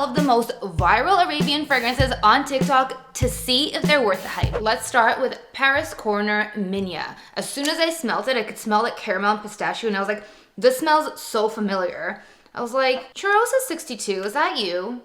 all of the most viral Arabian fragrances on TikTok to see if they're worth the hype. Let's start with Paris Corner Mina. As soon as I smelled it, I could smell like caramel and pistachio, and I was like, this smells so familiar. I was like, Cheirosa 62, is that you?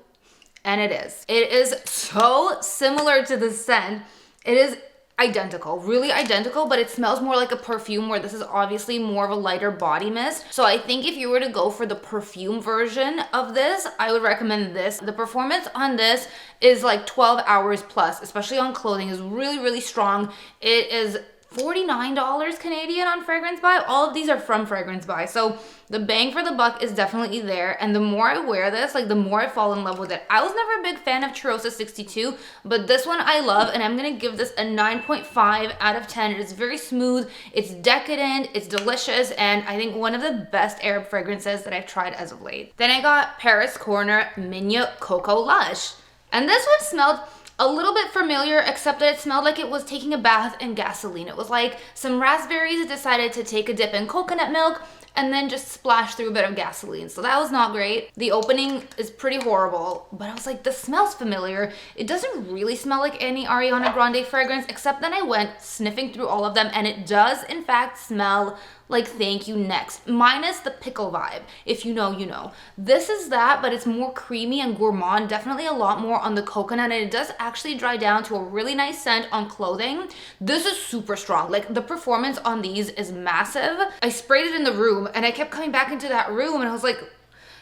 And it is. It is so similar to the scent. It is identical, really identical, but it smells more like a perfume, where this is obviously more of a lighter body mist. So I think if you were to go for the perfume version of this, I would recommend this. The performance on this is like 12 hours plus, especially on clothing, is really, really strong. It is $49 Canadian on Fragrance Buy. All of these are from Fragrance Buy. So the bang for the buck is definitely there. And the more I wear this, like the more I fall in love with it. I was never a big fan of Cheirosa 62, but this one I love, and I'm going to give this a 9.5 out of 10. It is very smooth. It's decadent. It's delicious. And I think one of the best Arab fragrances that I've tried as of late. Then I got Paris Corner Mina Coco Lush. And this one smelled a little bit familiar, except that it smelled like it was taking a bath in gasoline. It was like some raspberries decided to take a dip in coconut milk and then just splash through a bit of gasoline. So that was not great. The opening is pretty horrible, but I was like, this smells familiar. It doesn't really smell like any Ariana Grande fragrance, except then I went sniffing through all of them, and it does in fact smell like Thank You Next, minus the pickle vibe. If you know, you know. This is that, but it's more creamy and gourmand, definitely a lot more on the coconut, and it does actually dry down to a really nice scent on clothing. This is super strong. Like, the performance on these is massive. I sprayed it in the room, and I kept coming back into that room, and I was like,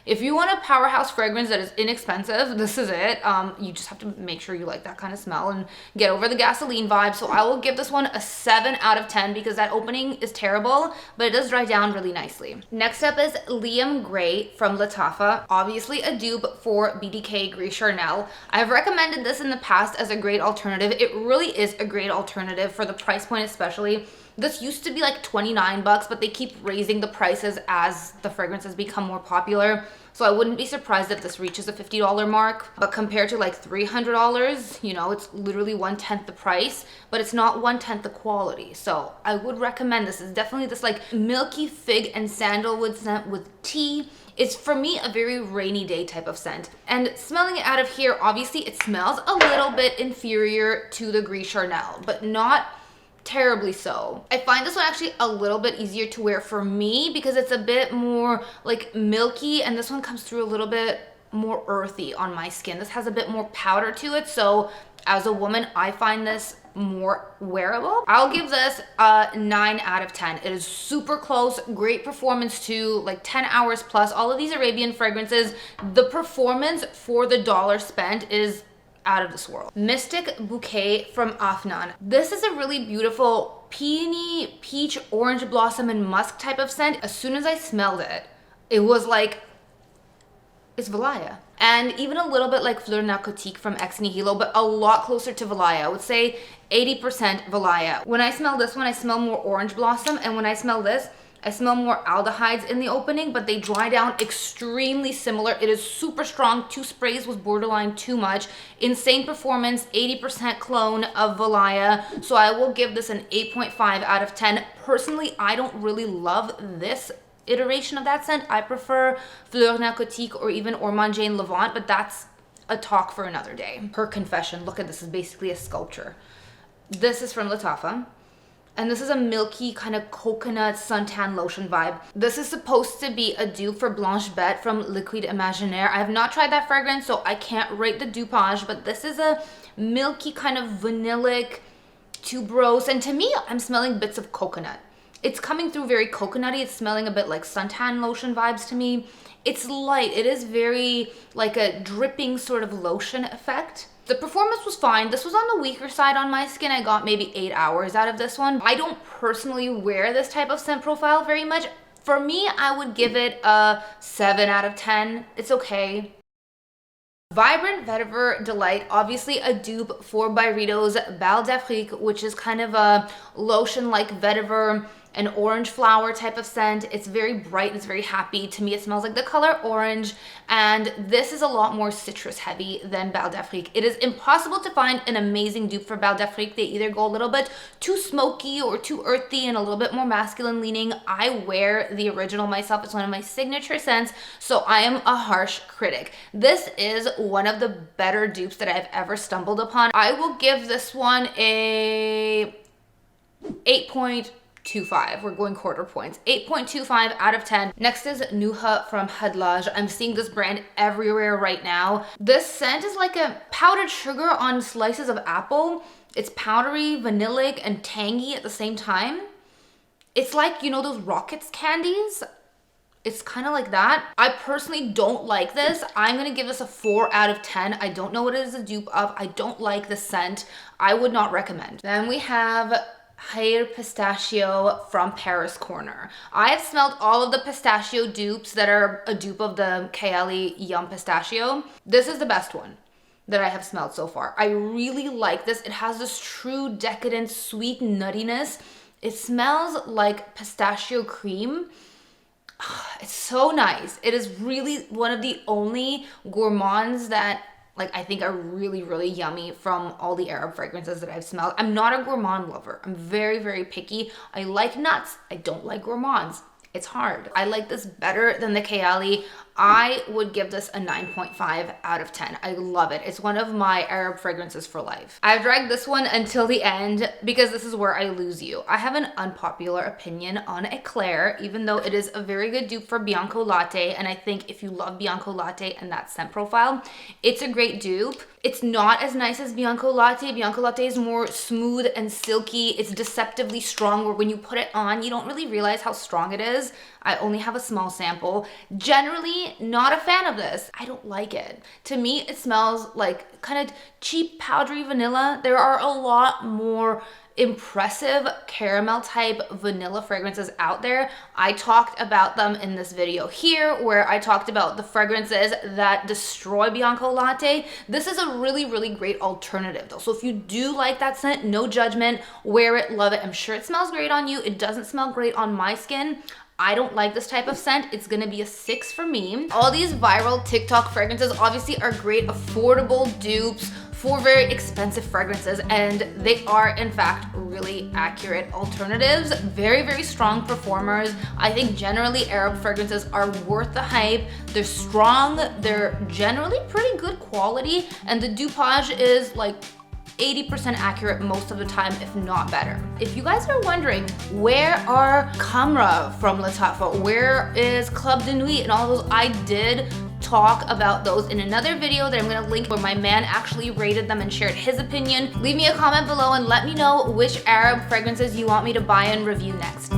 if you want a powerhouse fragrance that is inexpensive, this is it. You just have to make sure you like that kind of smell and get over the gasoline vibe. So I will give this one a 7 out of 10 because that opening is terrible, but it does dry down really nicely. Next up is Liam Gray from Lattafa. Obviously a dupe for BDK Gris Charnel. I've recommended this in the past as a great alternative. It really is a great alternative for the price point especially. This used to be like 29 bucks, but they keep raising the prices as the fragrances become more popular. So I wouldn't be surprised if this reaches a $50 mark. But compared to like $300, you know, it's literally 1/10 the price, but it's not 1/10 the quality. So I would recommend this. It's definitely this like milky fig and sandalwood scent with tea. It's for me a very rainy day type of scent. And smelling it out of here, obviously it smells a little bit inferior to the Gris Charnel, but not terribly so. I find this one actually a little bit easier to wear for me because it's a bit more like milky, and this one comes through a little bit more earthy on my skin. This has a bit more powder to it, so as a woman I find this more wearable. I'll give this a 9 out of 10. It is super close, great performance too, like 10 hours plus. All of these Arabian fragrances, the performance for the dollar spent is out of this world. Mystic Bouquet from Afnan. This is a really beautiful peony, peach, orange blossom, and musk type of scent. As soon as I smelled it, it was like, it's Valaya. And even a little bit like Fleur Narcotique from Ex Nihilo, but a lot closer to Valaya. I would say 80% Valaya. When I smell this one, I smell more orange blossom, and when I smell this, I smell more aldehydes in the opening, but they dry down extremely similar. It is super strong. 2 sprays was borderline too much. Insane performance, 80% clone of Valaya. So I will give this an 8.5 out of 10. Personally, I don't really love this iteration of that scent. I prefer Fleur Narcotique or even Orman Jane Levant, but that's a talk for another day. Her confession, look at this, is basically a sculpture. This is from Lattafa. And this is a milky kind of coconut suntan lotion vibe. This is supposed to be a dupe for Blanche Bette from Liquid Imaginaire. I have not tried that fragrance, so I can't rate the dupage, but this is a milky kind of vanillic tuberose. And to me, I'm smelling bits of coconut. It's coming through very coconutty. It's smelling a bit like suntan lotion vibes to me. It's light. It is very like a dripping sort of lotion effect. The performance was fine. This was on the weaker side on my skin. I got maybe 8 hours out of this one. I don't personally wear this type of scent profile very much. For me, I would give it a 7 out of 10. It's okay. Vibrant Vetiver Delight, obviously a dupe for Byredo's Bal d'Afrique, which is kind of a lotion like vetiver. an orange flower type of scent. It's very bright, it's very happy. To me, it smells like the color orange, and this is a lot more citrus heavy than Bal d'Afrique. It is impossible to find an amazing dupe for Bal d'Afrique. They either go a little bit too smoky or too earthy and a little bit more masculine leaning. I wear the original myself. It's one of my signature scents, so I am a harsh critic. This is one of the better dupes that I've ever stumbled upon. I will give this one a 8.25. We're going quarter points. 8.25 out of 10. Next is Newa from Lush. I'm seeing this brand everywhere right now. This scent is like a powdered sugar on slices of apple. It's powdery, vanillic, and tangy at the same time. It's like, you know, those Rockets candies? It's kind of like that. I personally don't like this. I'm gonna give this a 4 out of 10. I don't know what it is a dupe of. I don't like the scent. I would not recommend. Then we have Pistachio from Paris Corner. I have smelled all of the pistachio dupes that are a dupe of the Kayali Yum Pistachio. This is the best one that I have smelled so far. I really like this. It has this true decadent sweet nuttiness. It smells like pistachio cream. It's so nice. It is really one of the only gourmands that like I think are really, really yummy from all the Arab fragrances that I've smelled. I'm not a gourmand lover. I'm very, very picky. I like nuts. I don't like gourmands. It's hard. I like this better than the Kayali. I would give this a 9.5 out of 10. I love it. It's one of my Arab fragrances for life. I've dragged this one until the end because this is where I lose you. I have an unpopular opinion on Eclair, even though it is a very good dupe for Bianco Latte. And I think if you love Bianco Latte and that scent profile, it's a great dupe. It's not as nice as Bianco Latte. Bianco Latte is more smooth and silky. It's deceptively strong where when you put it on, you don't really realize how strong it is. I only have a small sample. Generally, not a fan of this. I don't like it. To me, it smells like kind of cheap powdery vanilla. There are a lot more impressive caramel type vanilla fragrances out there. I talked about them in this video here where I talked about the fragrances that destroy Bianco Latte. This is a really, really great alternative though. So if you do like that scent, no judgment, wear it, love it. I'm sure it smells great on you. It doesn't smell great on my skin. I don't like this type of scent. It's gonna be a 6 for me. All these viral TikTok fragrances obviously are great, affordable dupes for very expensive fragrances, and they are in fact really accurate alternatives. Very, very strong performers. I think generally Arab fragrances are worth the hype. They're strong, they're generally pretty good quality, and the dupage is like 80% accurate most of the time, if not better. If you guys are wondering, where are Kamra from Lattafa? Where is Club de Nuit and all those? I did talk about those in another video that I'm gonna link where my man actually rated them and shared his opinion. Leave me a comment below and let me know which Arab fragrances you want me to buy and review next.